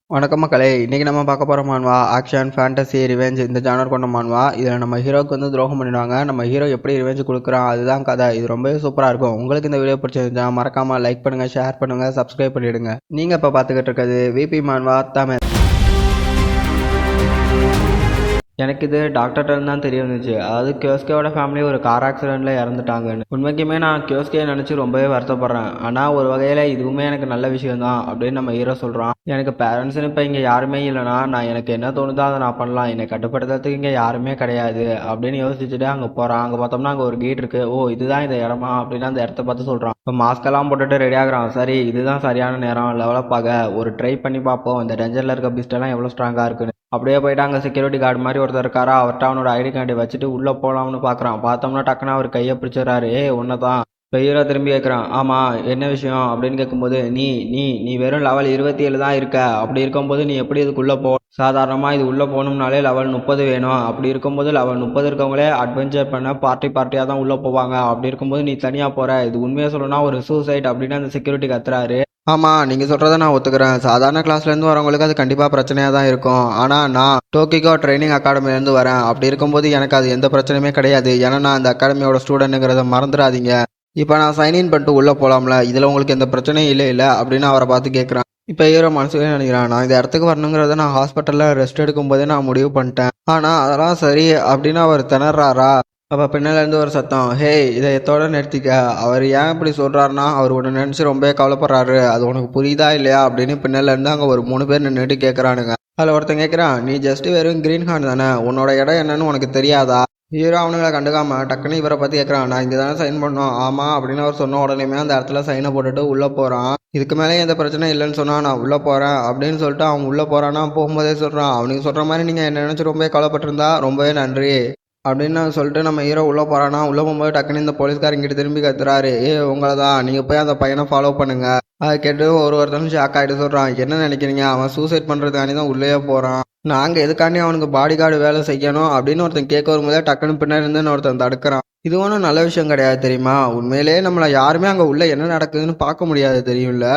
வணக்கம் மக்களே, இன்னைக்கு நம்ம பார்க்க போகிற மான்வா ஆக்ஷன் ஃபேண்டசி ரிவெஞ்ச் இந்த ஜானர் கொண்ட மான்வா. இதில் நம்ம ஹீரோக்கு வந்து துரோகம் பண்ணிடுவாங்க. நம்ம ஹீரோ எப்படி ரிவெஞ்ச் கொடுக்குறான் அதுதான் கதை. இது ரொம்பவே சூப்பராக இருக்கும். உங்களுக்கு இந்த வீடியோ பிடிச்சிருந்தா மறக்காமல் லைக் பண்ணுங்கள், ஷேர் பண்ணுங்கள், சப்ஸ்கிரைப் பண்ணிவிடுங்க. நீங்கள் இப்போ பார்த்துக்கிட்டு இருக்கிறது விபி மான்வா தமிழ். எனக்கு இது டாக்டர்கிட்ட தான் தெரிய வந்துச்சு. அதாவது கியோஸ்கேவோட ஃபேமிலி ஒரு கார் ஆக்சிடெண்ட்டில் இறந்துட்டாங்கன்னு. உண்மைக்குமே நான் கியோஸ்கே நினச்சி ரொம்பவே வருத்தப்படுறேன். ஆனால் ஒரு வகையில் இதுவுமே எனக்கு நல்ல விஷயம் தான் அப்படின்னு நம்ம ஹீரோ சொல்கிறான். எனக்கு பேரண்ட்ஸ்னு இப்போ இங்கே யாருமே இல்லைனா நான் எனக்கு என்ன தோணுதோ அதை நான் பண்ணலாம். என்னை கட்டுப்படுத்துறதுக்கு இங்கே யாருமே கிடையாது அப்படின்னு யோசிச்சுட்டு அங்கே போகிறான். அங்கே பார்த்தோம்னா அங்கே ஒரு கேட் இருக்குது. ஓ, இதுதான் இந்த இடமா அப்படின்னு அந்த இடத்த பார்த்து சொல்கிறான். இப்போ மாஸ்கெல்லாம் போட்டுட்டு ரெடி ஆகுறான். சரி, இதுதான் சரியான நேரம், லெவலப் ஆக ஒரு ட்ரை பண்ணி பார்ப்போம். இந்த டெஞ்சரில் இருக்க பிஸ்டெல்லாம் எவ்வளோ ஸ்ட்ராங்காக இருக்குன்னு. அப்படியே போயிட்டு அங்கே செக்யூரிட்டி கார்டு மாதிரி ஒருத்தர் இருக்காரா, அவர்கிட்ட அவனோட ஐடி கார்டு வச்சுட்டு உள்ளே போகலாம்னு பார்க்குறான். பார்த்தோம்னா டக்குன்னு அவர் கையை பிடிச்சிடறாரு. ஒன்று தான். இப்போ ஹீரோ திரும்பி கேட்குறான், ஆமாம் என்ன விஷயம் அப்படின்னு கேட்கும்போது, நீ நீ நீ வெறும் லெவல் 27 தான் இருக்க. அப்படி இருக்கும்போது நீ எப்படி இதுக்குள்ளே போ? சாதாரணமாக இது உள்ளே போகணும்னாலே லெவல் 30 வேணும். அப்படி இருக்கும்போது லெவல் 30 இருக்கவங்களே அட்வென்ச்சர் பண்ண பார்ட்டியாக தான் உள்ளே போவாங்க. அப்படி இருக்கும்போது நீ தனியாக போகிற, இது உண்மையாக சொல்லணும்னா ஒரு சூசைட் அப்படின்னு அந்த செக்யூரிட்டி கத்துறாரு. ஆமாம், நீங்கள் சொல்கிறத நான் ஒத்துக்கிறேன். சாதாரண கிளாஸ்லேருந்து வரவங்களுக்கு அது கண்டிப்பாக பிரச்சனையாக தான் இருக்கும். ஆனால் நான் டோக்கிகோ ட்ரைனிங் அகாடமிலேருந்து வரேன். அப்படி இருக்கும்போது எனக்கு அது எந்த பிரச்சனையுமே கிடையாது. ஏன்னா நான் அந்த அகாடமியோட ஸ்டூடெண்ட்டுங்கிறத மறந்துடாதீங்க. இப்போ நான் சைன்இன் பண்ணிட்டு உள்ளே போகலாம்ல, இதில் உங்களுக்கு எந்த பிரச்சனையும் இல்லை அப்படின்னு அவரை பார்த்து கேட்குறான். இப்போ ஹீரோ மனசுலேயே நினைக்கிறான், நான் இந்த இடத்துக்கு வரணுங்கிறத நான் ஹாஸ்பிட்டலில் ரெஸ்ட் எடுக்கும்போதே நான் முடிவு பண்ணிட்டேன். ஆனால் அதெல்லாம் சரி அப்படின்னு அவர் திணறாரா. அப்போ பின்னாலேருந்து ஒரு சத்தம், ஹே இதை எத்தோட நிறுத்திக்க. அவர் ஏன் இப்படி சொல்கிறாருன்னா அவர் ஒன்று நினச்சி ரொம்ப கவலைப்படுறாரு. அது உனக்கு புரியுதா இல்லையா அப்படின்னு பின்னாலேருந்து அங்கே ஒரு 3 பேர் நின்றுட்டு கேட்குறானுங்க. அதில் ஒருத்தன் கேட்குறான், நீ ஜஸ்ட் வெறும் கிரீன் ஹார்ன் தானே, உன்னோட இடம் என்னன்னு உனக்கு தெரியாதா? ஹீரோ அவனுங்களை கண்டுக்காம டக்குன்னு இவரை பற்றி கேட்குறான், நான் இங்கே தானே சைன் பண்ணோம். ஆமாம் அப்படின்னு அவர் சொன்ன உடனேமே அந்த இடத்துல சைனை போட்டுட்டு உள்ளே போகிறான். இதுக்கு மேலே எந்த பிரச்சனையும் இல்லைன்னு சொன்னால் நான் உள்ளே போகிறேன் அப்படின்னு சொல்லிட்டு அவன் உள்ளே போகிறான்னா போகும்போதே சொல்கிறான், அவனுக்கு சொல்கிற மாதிரி நீங்கள் என்ன நினச்சி ரொம்பவே கவலைப்பட்டிருந்தா ரொம்பவே நன்றி அப்படின்னு சொல்லிட்டு நம்ம ஹீரோ உள்ளே போகிறான்னா, உள்ளே போகும்போது டக்குன்னு இந்த போலீஸ்காரங்கிட்ட திரும்பி கத்துறாரு, உங்களை தான், நீங்கள் போய் அந்த பையனை ஃபாலோ பண்ணுங்க. அதை கேட்டு ஒருத்தனும் ஷாக் ஆகிட்டு சொல்கிறான், என்ன நினைக்கிறீங்க, அவன் சூசைட் பண்ணுறதுக்காண்டி தான் உள்ளே போகிறான். நாங்கள் எதுக்காண்டி அவனுக்கு பாடி கார்டு வேலை செய்யணும் அப்படின்னு ஒருத்தன் கேட்க வரும்போதே டக்குன்னு பின்னாடி இருந்து ஒருத்தன் தடுக்கிறான். இது ஒன்றும் நல்ல விஷயம் கிடையாது தெரியுமா. உண்மையிலேயே நம்மளை யாருமே அங்கே உள்ளே என்ன நடக்குதுன்னு பார்க்க முடியாது தெரியும்ல.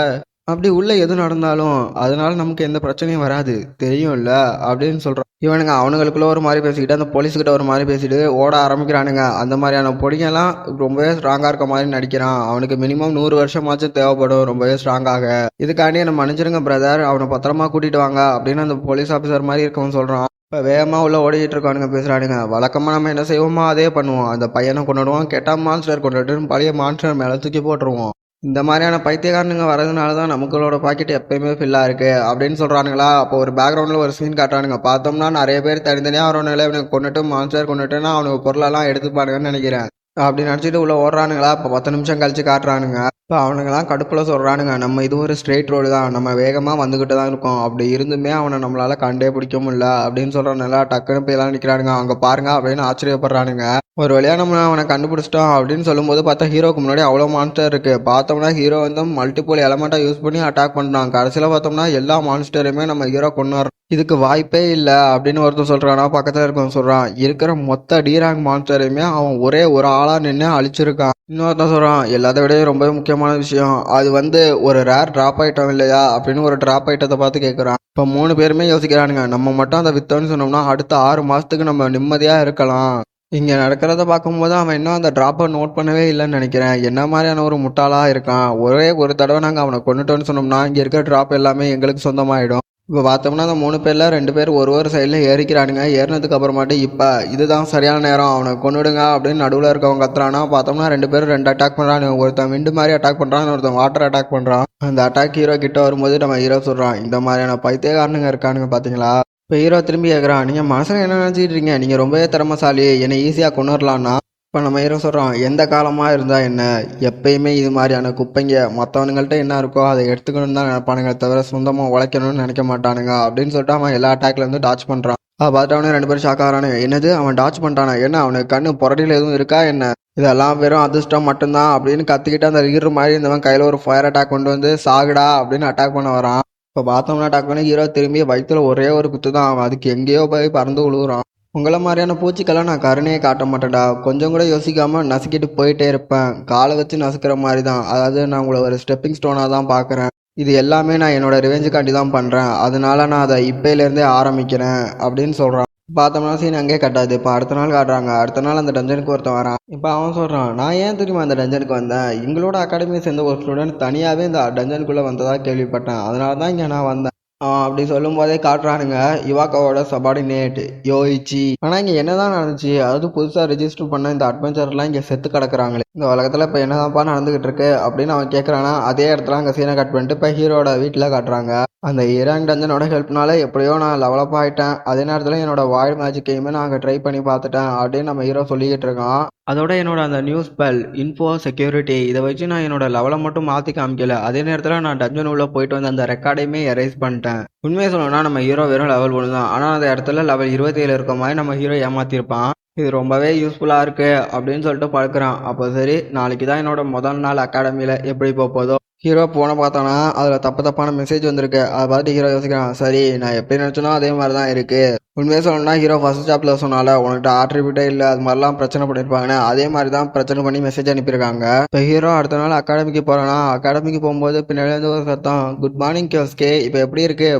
அப்படி உள்ள எது நடந்தாலும் அதனால நமக்கு எந்த பிரச்சனையும் வராது தெரியும்ல அப்படின்னு சொல்கிறான். இவனுங்க அவனுங்களுக்குள்ள ஒரு மாதிரி பேசிக்கிட்டு அந்த போலீஸ்கிட்ட ஒரு மாதிரி பேசிட்டு ஓட ஆரம்பிக்கிறானுங்க. அந்த மாதிரியான பொடிங்கெல்லாம் ரொம்பவே ஸ்ட்ராங்காக இருக்க மாதிரி நடிக்கிறான். அவனுக்கு மினிமம் 100 வருஷமாச்சும் தேவைப்படும் ரொம்பவே ஸ்ட்ராங்காக. இதுக்காண்டி என்ன மன்னிச்சிருங்க பிரதர், அவனை பத்திரமா கூட்டிட்டு வாங்க அப்படின்னு அந்த போலீஸ் ஆஃபீஸர் மாதிரி இருக்கவன் சொல்கிறான். இப்போ வேகமாக உள்ள ஓடிக்கிட்டு இருக்கானுங்க, பேசுகிறானுங்க. வழக்கமாக நம்ம என்ன செய்வோமோ அதே பண்ணுவோம். அந்த பையனை கொண்டுடுவோம், கெட்டால் மான்ஸ்டர் கொண்டுட்டு பழைய மான்ஸ்டர் மேலே தூக்கி போட்டுருவோம். இந்த மாதிரியான பைத்தியக்காரனுங்க வரதுனால தான் நமக்களோட பாக்கெட் எப்பயுமே ஃபில்லாக இருக்குது அப்படின்னு சொல்கிறானுங்களா. அப்போ ஒரு பேக்ரவுண்டில் ஒரு சீன் காட்டுறானுங்க. பார்த்தோம்னா நிறைய பேர் தனித்தனியாக வரவனுங்களே அவனுக்கு கொண்டுட்டு மான்ஸ்டர் கொண்டுட்டுன்னா அவனுக்கு பொருளெல்லாம் எடுத்துப்பானுங்கன்னு நினைக்கிறேன். அப்படி நினச்சிட்டு உள்ள ஓடுறானுங்களா. இப்போ 10 நிமிஷம் கழிச்சு காட்டுறானுங்க. இப்போ அவனுங்கெல்லாம் கடுப்பில் சொல்கிறானுங்க, நம்ம இது ஒரு ஸ்ட்ரெயிட் ரோடு தான், நம்ம வேகமாக வந்துக்கிட்டு தான் இருக்கோம். அப்படி இருந்துமே அவனை நம்மளால் கண்டே பிடிக்க முடியல அப்படின்னு சொல்கிறனால டக்குன்னு போயெல்லாம் நிற்கிறானுங்க. அங்கே பாருங்க அப்படின்னு ஆச்சரியப்படுறானுங்க. ஒரு வழியாக நம்ம அவனை கண்டுபிடிச்சிட்டோம் அப்படின்னு சொல்லும்போது பார்த்தா ஹீரோக்கு முன்னாடி அவ்வளோ மான்ஸ்டர் இருக்குது. பார்த்தோம்னா ஹீரோ வந்து மல்டிபிள் எலமெண்ட்டாக யூஸ் பண்ணி அட்டாக் பண்ணுறான். கடைசியில் பார்த்தோம்னா எல்லா மான்ஸ்டரையுமே நம்ம ஹீரோ கொண்டு வரோம். இதுக்கு வாய்ப்பே இல்லை அப்படின்னு ஒருத்தர் சொல்கிறானா. பக்கத்தில் இருக்கவன் சொல்கிறான், இருக்கிற மொத்த D-ரேங்க் மான்ஸ்டரையுமே அவன் ஒரே ஒரு ஆளாக நின்று அழிச்சிருக்கான். இன்னொருத்தன் சொல்கிறான், எல்லாத்த விடையே ரொம்பவே முக்கியமான விஷயம், அது வந்து ஒரு ரேர் ட்ராப் ஐட்டம் இல்லையா அப்படின்னு ஒரு ட்ராப் ஐட்டத்தை பார்த்து கேட்குறான். இப்போ 3 பேருமே யோசிக்கிறானுங்க, நம்ம மட்டும் அதை விற்றோன்னு சொன்னோம்னா அடுத்த 6 மாதத்துக்கு நம்ம நிம்மதியாக இருக்கலாம். இங்கே நடக்கிறத பார்க்கும்போது அவன் இன்னும் அந்த ட்ராப்பை நோட் பண்ணவே இல்லைன்னு நினைக்கிறேன். என்ன மாதிரியான ஒரு முட்டாளாக இருக்கான். ஒரே ஒரு தடவை நாங்கள் அவனை கொண்டுட்டோன்னு சொன்னோம்னா இங்கே இருக்கிற ட்ராப் எல்லாமே எங்களுக்கு சொந்தமாயிடும். இப்போ பார்த்தோம்னா அந்த 3 பேரில் 2 பேர் ஒரு சைடில் ஏறிக்கிறானுங்க. ஏறினதுக்கு அப்புறமாட்டு இப்போ இதுதான் சரியான நேரம், அவனை கொண்டுடுங்க அப்படின்னு நடுவில் இருக்கவங்க கத்துறானா. பார்த்தோம்னா 2 பேரும் 2 அட்டாக் பண்ணுறானுங்க. ஒருத்தன் விண்டு மாதிரி அட்டாக் பண்ணுறான், ஒருத்தன் வாட்டர் அட்டாக் பண்ணுறான். அந்த அட்டாக் ஹீரோ கிட்ட வரும்போது நம்ம ஹீரோ சொல்கிறான், இந்த மாதிரியான பைத்தியக்காரனுங்க இருக்கானுங்க பார்த்தீங்களா. இப்போ ஹீரோ திரும்பி கேட்குறான், நீங்கள் மனசில் என்ன நினச்சிட்டு இருக்கீங்க, நீங்கள் ரொம்பவே திறமசாலி, என்னை ஈஸியாக கொண்டு வரலான்னா. இப்போ நம்ம ஹீரோ சொல்கிறோம், எந்த காலமாக இருந்தால் என்ன, எப்பயுமே இது மாதிரியான குப்பைங்க மற்றவனுங்கள்ட்ட என்ன இருக்கோ அதை எடுத்துக்கணும்னு தான் நினைப்பானுங்க, தவிர சொந்தமாக உழைக்கணும்னு நினைக்க மாட்டானுங்க அப்படின்னு சொல்லிட்டு அவன் எல்லா அட்டாக்லேருந்து டாச் பண்ணுறான். பார்த்துட்டு அவனே 2 பேரும் ஷாக் ஆகிறானுங்க. என்னது, அவன் டாச் பண்ணிட்டானா, என்ன அவனுக்கு கண்ணு புரட்டியில் எதுவும் இருக்கா என்ன, இதெல்லாம் வெறும் அதிர்ஷ்டம் மட்டும்தான் அப்படின்னு கற்றுக்கிட்டு அந்த ஈர் மாதிரி இருந்தவன் கையில் ஒரு ஃபயர் அட்டாக் கொண்டு வந்து சாகுடா அப்படின்னு அட்டாக் பண்ண வரான். இப்போ பார்த்தோம்னா அட்டாக் பண்ணி ஹீரோ திரும்பி வயிற்றுல ஒரே ஒரு குத்து தான், அவன் அதுக்கு எங்கேயோ போய் பறந்து விழுகுறான். உங்களை மாதிரியான பூச்சிக்கெல்லாம் நான் கருணையை காட்ட மாட்டேன்டா, கொஞ்சம் கூட யோசிக்காமல் நசுக்கிட்டு போயிட்டே இருப்பேன், காலை வச்சு நசுக்கிற மாதிரி தான். அதாவது நான் உங்களை ஒரு ஸ்டெப்பிங் ஸ்டோனாக தான் பார்க்குறேன். இது எல்லாமே நான் என்னோட ரிவெஞ்சுக்காண்டி தான் பண்ணுறேன், அதனால நான் அதை இப்போலேருந்தே ஆரம்பிக்கிறேன் அப்படின்னு சொல்கிறான். பார்த்தோம்னா சீன் அங்கேயே கட்டாது. இப்போ அடுத்த நாள் காட்டுறாங்க. அடுத்த நாள் அந்த டஞ்சனுக்கு ஒருத்தன் வரான். இப்போ அவன் சொல்கிறான், நான் ஏன் தெரியுமா அந்த டஞ்சனுக்கு வந்தேன், எங்களோட அகாடமியை சேர்ந்த ஒரு ஸ்டூடெண்ட் தனியாகவே இந்த டஞ்சனுக்குள்ளே வந்ததாக கேள்விப்பட்டேன், அதனால தான் இங்கே நான் வந்தேன். அப்படி சொல்லும் போதே காட்டுறானுங்க இவாக்காவோட சபார்டினேட் யோயிச்சி. ஆனால் இங்கே என்னதான் நடந்துச்சு, அதாவது புதுசாக ரெஜிஸ்டர் பண்ண இந்த அட்வென்ச்சர்லாம் இங்கே செத்து கிடக்குறாங்களே, இந்த உலகத்தில் இப்போ என்னதான்ப்பா நடந்துகிட்டு இருக்கு அப்படின்னு அவன் கேட்குறானா. அதே இடத்துல அங்கே சீனை கட் பண்ணிட்டு இப்போ ஹீரோட வீட்டில் காட்டுறாங்க. அந்த இராங் டஞ்சனோட ஹெல்ப்னால எப்படியோ நான் லெவலப் ஆகிட்டேன், அதே நேரத்தில் என்னோட வாய்ட் மேஜிக்கையுமே நான் அங்கே ட்ரை பண்ணி பார்த்துட்டேன் அப்படின்னு நம்ம ஹீரோ சொல்லிக்கிட்டு இருக்கான். அதோட என்னோட அந்த நியூஸ் பெல் இன்ஃபோ செக்யூரிட்டி இதை வச்சு நான் என்னோட லெவலை மட்டும் மாற்றி காமிக்கல, அதே நேரத்தில் நான் டஞ்சன் உள்ள போயிட்டு வந்து அந்த ரெக்கார்டையுமே எரேஸ் பண்ணிட்டேன். உண்மையை சொல்லணும்னா நம்ம ஹீரோ வெறும் லெவல் 1 தான், ஆனால் அந்த இடத்துல லெவல் 27 இருக்க மாதிரி நம்ம ஹீரோ ஏமாத்திருப்பான். இது ரொம்பவே யூஸ்ஃபுல்லாக இருக்கு அப்படின்னு சொல்லிட்டு பழக்கிறான். அப்போ சரி, நாளைக்கு தான் என்னோட முதல் நாள் அகாடமியில் எப்படி போதோ. ஹீரோ போன பார்த்தானா அதில் தப்பான மெசேஜ் வந்திருக்கு. அதை பார்த்துட்டு ஹீரோ யோசிக்கிறான், சரி நான் எப்படி நினச்சனோ அதே மாதிரி தான் இருக்குது. உண்மையாக சொல்லணும்னா ஹீரோ ஃபர்ஸ்ட் சாப்டரில் சொன்னால உனக்கிட்ட ஆட்ரிபியூட்டே இல்லை, அது மாதிரிலாம் பிரச்சனை பண்ணியிருப்பாங்கன்னு, அதே மாதிரி தான் பிரச்சனை பண்ணி மெசேஜ் அனுப்பியிருக்காங்க. இப்போ ஹீரோ அடுத்த நாள் அகாடமிக்கு போகிறானா. அகாடமிக்கு போகும்போது பின்னாடி ஒரு சத்தம், குட் மார்னிங் கியோஸ்கே, இப்போ எப்படி இருக்கு,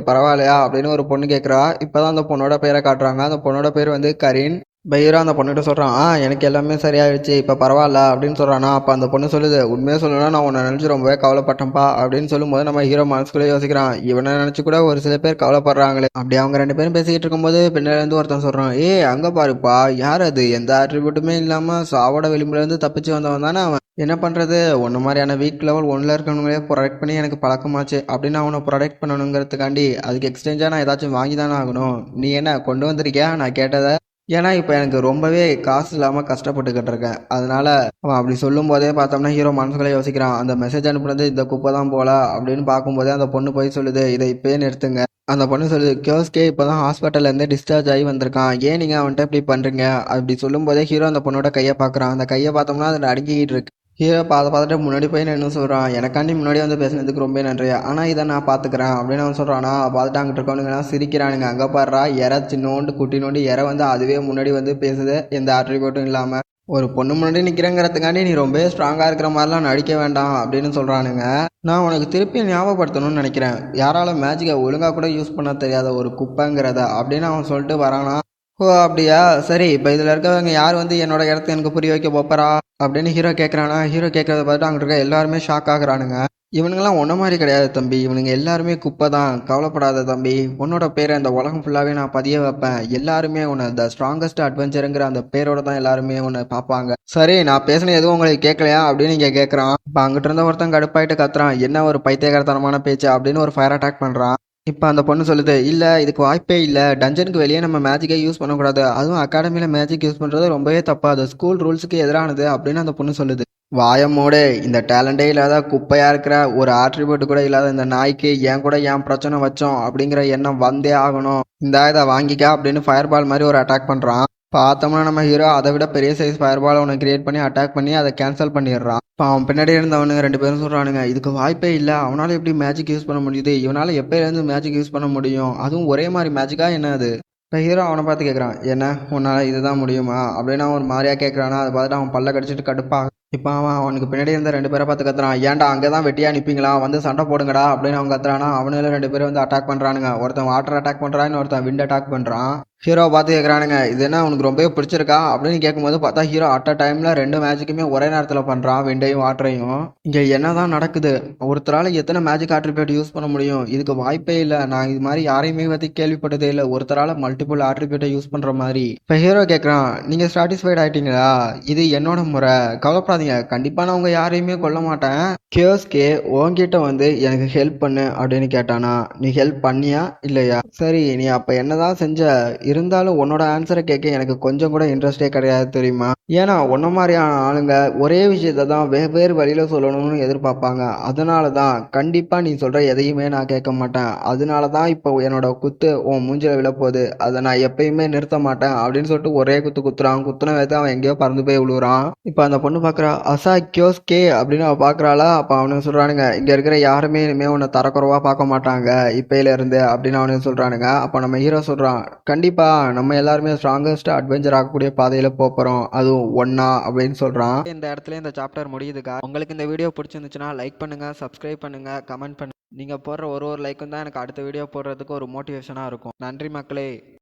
பரவாயில்லையா அப்படின்னு ஒரு பொண்ணு கேட்குறா. இப்போ தான் அந்த பொண்ணோட பேரை காட்டுறாங்க. அந்த பொண்ணோட பேர் வந்து கரீன். பையரா அந்த பொண்ணுகிட்ட சொல்கிறான், எனக்கு எல்லாமே சரியாயிடுச்சு, இப்போ பரவாயில்ல அப்படின்னு சொல்கிறானா. அப்போ அந்த பொண்ணு சொல்லுது, உண்மையாக சொல்லணும்னா நான் உன்னை நினச்சி ரொம்பவே கவலைப்பட்டேன்ப்பா அப்படின்னு சொல்லும்போது நம்ம ஹீரோ மனசுக்குள்ளே யோசிக்கிறான், இவனை நினச்சி கூட ஒரு சில பேர் கவலைப்படுறாங்களே. அப்படி அவங்க 2 பேரும் பேசிக்கிட்டு இருக்கும்போது பின்னாடிலேருந்து ஒருத்தன் சொல்கிறான், அங்கே பாருப்பா, யார் அது, எந்த ஆட்ரிபியூட்டுமே இல்லாமல் சாவோட விளிம்புலேருந்து தப்பிச்சு வந்தவன் தானே அவன். என்ன பண்ணுறது, ஒன்று மாதிரியான வீக் லெவல் 1ல் இருக்கவங்களே ப்ரொடெக்ட் பண்ணி எனக்கு பழக்கமாச்சு, அப்படின்னு அவனை ப்ரொடெக்ட் பண்ணணுங்கிறதுக்காண்டி அதுக்கு எக்ஸ்சேஞ்சாக நான் ஏதாச்சும் வாங்கி தானே ஆகணும். நீ என்ன கொண்டு வந்திருக்கியா நான் கேட்டதை, ஏன்னா இப்போ எனக்கு ரொம்பவே காசு இல்லாமல் கஷ்டப்பட்டுக்கிட்டு இருக்கேன். அதனால அவன் அப்படி சொல்லும் போதே பார்த்தோம்னா ஹீரோ மனசுக்குள்ளே யோசிக்கிறான், அந்த மெசேஜ் அனுப்புனது இந்த குப்பை தான் போல அப்படின்னு பார்க்கும்போதே அந்த பொண்ணு போய் சொல்லுது, இதை இப்போயே நிறுத்துங்க. அந்த பொண்ணு சொல்லுது, கியோஸ்கே இப்போ தான் ஹாஸ்பிட்டல்லேருந்து டிஸ்சார்ஜ் ஆகி வந்திருக்கான், ஏன் நீங்கள் அவன்கிட்ட இப்படி பண்ணுறீங்க. அப்படி சொல்லும் போதே ஹீரோ அந்த பொண்ணோட கையை பார்க்குறான். அந்த கையை பார்த்தோம்னா அதில் அடுக்கிக்கிட்டு இருக்கு. ஹீரோ பார்த்துட்டு முன்னாடி போய் நான் என்ன சொல்கிறான், எனக்காண்டி முன்னாடி வந்து பேசுனதுக்கு ரொம்ப நன்றி, ஆனால் இதை நான் பார்த்துக்கிறேன் அப்படின்னு அவன் சொல்கிறானா. பார்த்துட்டு அங்கிட்டு இருக்கவனுங்கலாம் சிரிக்கிறானுங்க. அங்கே பாடுறா இற சின்னோண்டு குட்டி நோண்டி இற வந்து அதுவே முன்னாடி வந்து பேசுது, எந்த ஆட்ரிபியூட்டும் இல்லாமல். ஒரு பொண்ணு முன்னாடி நிற்கிறேங்கிறதுக்காண்டி நீ ரொம்ப ஸ்ட்ராங்காக இருக்கிற மாதிரிலாம் நடிக்க வேண்டாம் அப்படின்னு சொல்கிறானுங்க. நான் உனக்கு திருப்பி ஞாபகப்படுத்தணும்னு நினைக்கிறேன், யாரால மேஜிக்கை ஒழுங்காக கூட யூஸ் பண்ண தெரியாத ஒரு குப்பைங்கிறத அப்படின்னு அவன் சொல்லிட்டு வரானா. ஓ அப்படியா, சரி இப்போ இதில் இருக்கவங்க யார் வந்து என்னோட இடத்த எனக்கு புரிய வைக்க போப்பறா அப்படின்னு ஹீரோ கேட்குறானா. ஹீரோ கேட்குறத பார்த்துட்டு அங்கே இருக்க எல்லாருமே ஷாக் ஆகுறானுங்க. இவனுங்கெல்லாம் ஒன்றை மாதிரி கிடையாது தம்பி, இவனுங்க எல்லாருமே குப்பை தான், கவலைப்படாத தம்பி, உன்னோட பேரை அந்த உலகம் ஃபுல்லாகவே நான் பதிய வைப்பேன், எல்லாருமே உன்னை த ஸ்ட்ராங்கஸ்ட் அட்வென்ச்சருங்கிற அந்த பேரோட தான் எல்லாருமே உன்னை பார்ப்பாங்க. சரி நான் பேசின எதுவும் உங்களுக்கு கேட்கலையா அப்படின்னு இங்கே கேட்குறான். இப்போ அங்கிட்ட இருந்த ஒருத்தன் கடுப்பாயிட்டு கத்துறான், என்ன ஒரு பைத்தியகாரத்தனமான பேச்சு அப்படின்னு ஒரு ஃபயர் அட்டாக் பண்ணுறான். இப்போ அந்த பொண்ணு சொல்லுது, இல்லை இதுக்கு வாய்ப்பே இல்லை, டஞ்சனுக்கு வெளியே நம்ம மேஜிக்கை யூஸ் பண்ணக்கூடாது, அதுவும் அகாடமியில் மேஜிக் யூஸ் பண்ணுறது ரொம்பவே தப்பா, அது ஸ்கூல் ரூல்ஸுக்கு எதிரானது அப்படின்னு அந்த பொண்ணு சொல்லுது. வாயமோடு, இந்த டேலண்டே இல்லாத குப்பையாக இருக்கிற ஒரு ஆட்ரிபியூட் கூட இல்லாத இந்த நாய்க்கு என் கூட ஏன் பிரச்சனை வச்சோம் அப்படிங்கிற எண்ணம் வந்தே ஆகணும், இதை வாங்கிக்க அப்படின்னு ஃபயர் பால் மாதிரி ஒரு அட்டாக் பண்ணுறான். பார்த்தோம்னா நம்ம ஹீரோ அதை விட பெரிய சைஸ் ஃபயர் பால் ஒன்று கிரியேட் பண்ணி அட்டாக் பண்ணி அதை கேன்சல் பண்ணிடுறான். இப்போ அவன் பின்னாடி இருந்தவனுங்க 2 பேரும் சொல்கிறானுங்க, இதுக்கு வாய்ப்பே இல்லை, அவனால் எப்படி மேஜிக் யூஸ் பண்ண முடியுது, இவனால் எப்போலேருந்து மேஜிக் யூஸ் பண்ண முடியும், அதுவும் ஒரே மாதிரி மேஜிக்காக என்ன அது. இப்போ ஹீரோ அவனை பார்த்து கேட்குறான், என்ன உன்னால் இதுதான் முடியுமா அப்படின்னு அவன் ஒரு மாதிரியாக கேட்குறானா. அதை பார்த்துட்டு அவன் பல்ல கடிச்சிட்டு கடுப்பாக. இப்போ அவனுக்கு பின்னாடி இருந்த 2 பேரை பார்த்து கத்துறான், ஏன்டா அங்கே தான் வெட்டியாக நிற்பீங்களா, வந்து சண்டை போடுங்கடா அப்படின்னு அவன் கத்துறானா. அவனுல 2 பேரும் வந்து அட்டாக் பண்ணுறானுங்க. ஒருத்தன் வாட்டர் அட்டாக் பண்ணுறான்னு ஒருத்தன் விண்ட் அட்டாக் பண்ணுறான். ஹீரோவை பார்த்து கேட்குறானுங்க, இது என்ன உனக்கு ரொம்பவே பிடிச்சிருக்கா அப்படின்னு கேட்கும்போது பார்த்தா ஹீரோ அட் அ டைமில் 2 மேஜிக்குமே ஒரே நேரத்தில் பண்ணுறான், விண்டையும் வாட்டரையும். இங்கே என்ன தான் நடக்குது, ஒருத்தரால் எத்தனை மேஜிக் ஆட்ரிபியூட் யூஸ் பண்ண முடியும், இதுக்கு வாய்ப்பே இல்லை, நான் இது மாதிரி யாரையுமே பற்றி கேள்விப்பட்டதே இல்லை, ஒருத்தரால் மல்டிபிள் ஆட்ரிபியூட்டை யூஸ் பண்ணுற மாதிரி. இப்போ ஹீரோ கேட்குறான், நீங்கள் சாட்டிஸ்ஃபைட் ஆகிட்டீங்களா, இது என்னோட முறை, கவலைப்படாதீங்க, கண்டிப்பாக நான் உங்கள் யாரையுமே கொல்ல மாட்டேன். கியோஸ்கே உன்கிட்ட வந்து எனக்கு ஹெல்ப் பண்ணு அப்படின்னு கேட்டானா. நீ ஹெல்ப் பண்ணியா இல்லையா, சரி நீ அப்போ என்னதான் செஞ்ச, இருந்தாலும் உன்னோட ஆன்சரை கேட்க எனக்கு கொஞ்சம் கூட இன்ட்ரெஸ்டே கிடையாது தெரியுமா, ஏன்னா உன்ன மாதிரியான ஆளுங்க ஒரே விஷயத்த தான் வெவ்வேறு வழியில் சொல்லணும்னு எதிர்பார்ப்பாங்க, அதனால தான் கண்டிப்பாக நீ சொல்கிற எதையுமே நான் கேட்க மாட்டேன், அதனால தான் இப்போ என்னோட குத்து உன் மூஞ்சில விழப்போகுது, அதை நான் எப்பயுமே நிறுத்த மாட்டேன் அப்படின்னு சொல்லிட்டு ஒரே குத்துறான். குத்துன வேத்து அவன் எங்கேயோ பறந்து போய் விழுவுறான். இப்போ அந்த பொண்ணு பார்க்குறா, அசா கியோஸ்கே அப்படின்னு அவள் பார்க்குறாளா. அப்போ அவனுக்கு சொல்கிறானுங்க, இங்கே இருக்கிற யாருமே இனிமேல் உன்னை தரக்குறவா பார்க்க மாட்டாங்க இப்பயிலேருந்து அப்படின்னு அவனுக்கு சொல்கிறானுங்க. அப்போ நம்ம ஹீரோ சொல்கிறான், கண்டிப்பாக நம்ம எல்லாருமே ஸ்ட்ராங்கஸ்ட் அட்வென்ச்சர் ஆகக்கூடிய பாதையில் போகிறோம், அதுவும் ஒன்னா அப்படின்னு சொல்கிறான். இந்த இடத்துல இந்த சாப்டர் முடியுதுக்கா. உங்களுக்கு இந்த வீடியோ பிடிச்சிருந்துச்சுன்னா லைக் பண்ணுங்கள், சப்ஸ்கிரைப் பண்ணுங்கள், கமெண்ட் பண்ணுங்கள். நீங்கள் போடுற ஒரு லைக்கும் தான் எனக்கு அடுத்த வீடியோ போடுறதுக்கு ஒரு மோட்டிவேஷனாக இருக்கும். நன்றி மக்களே.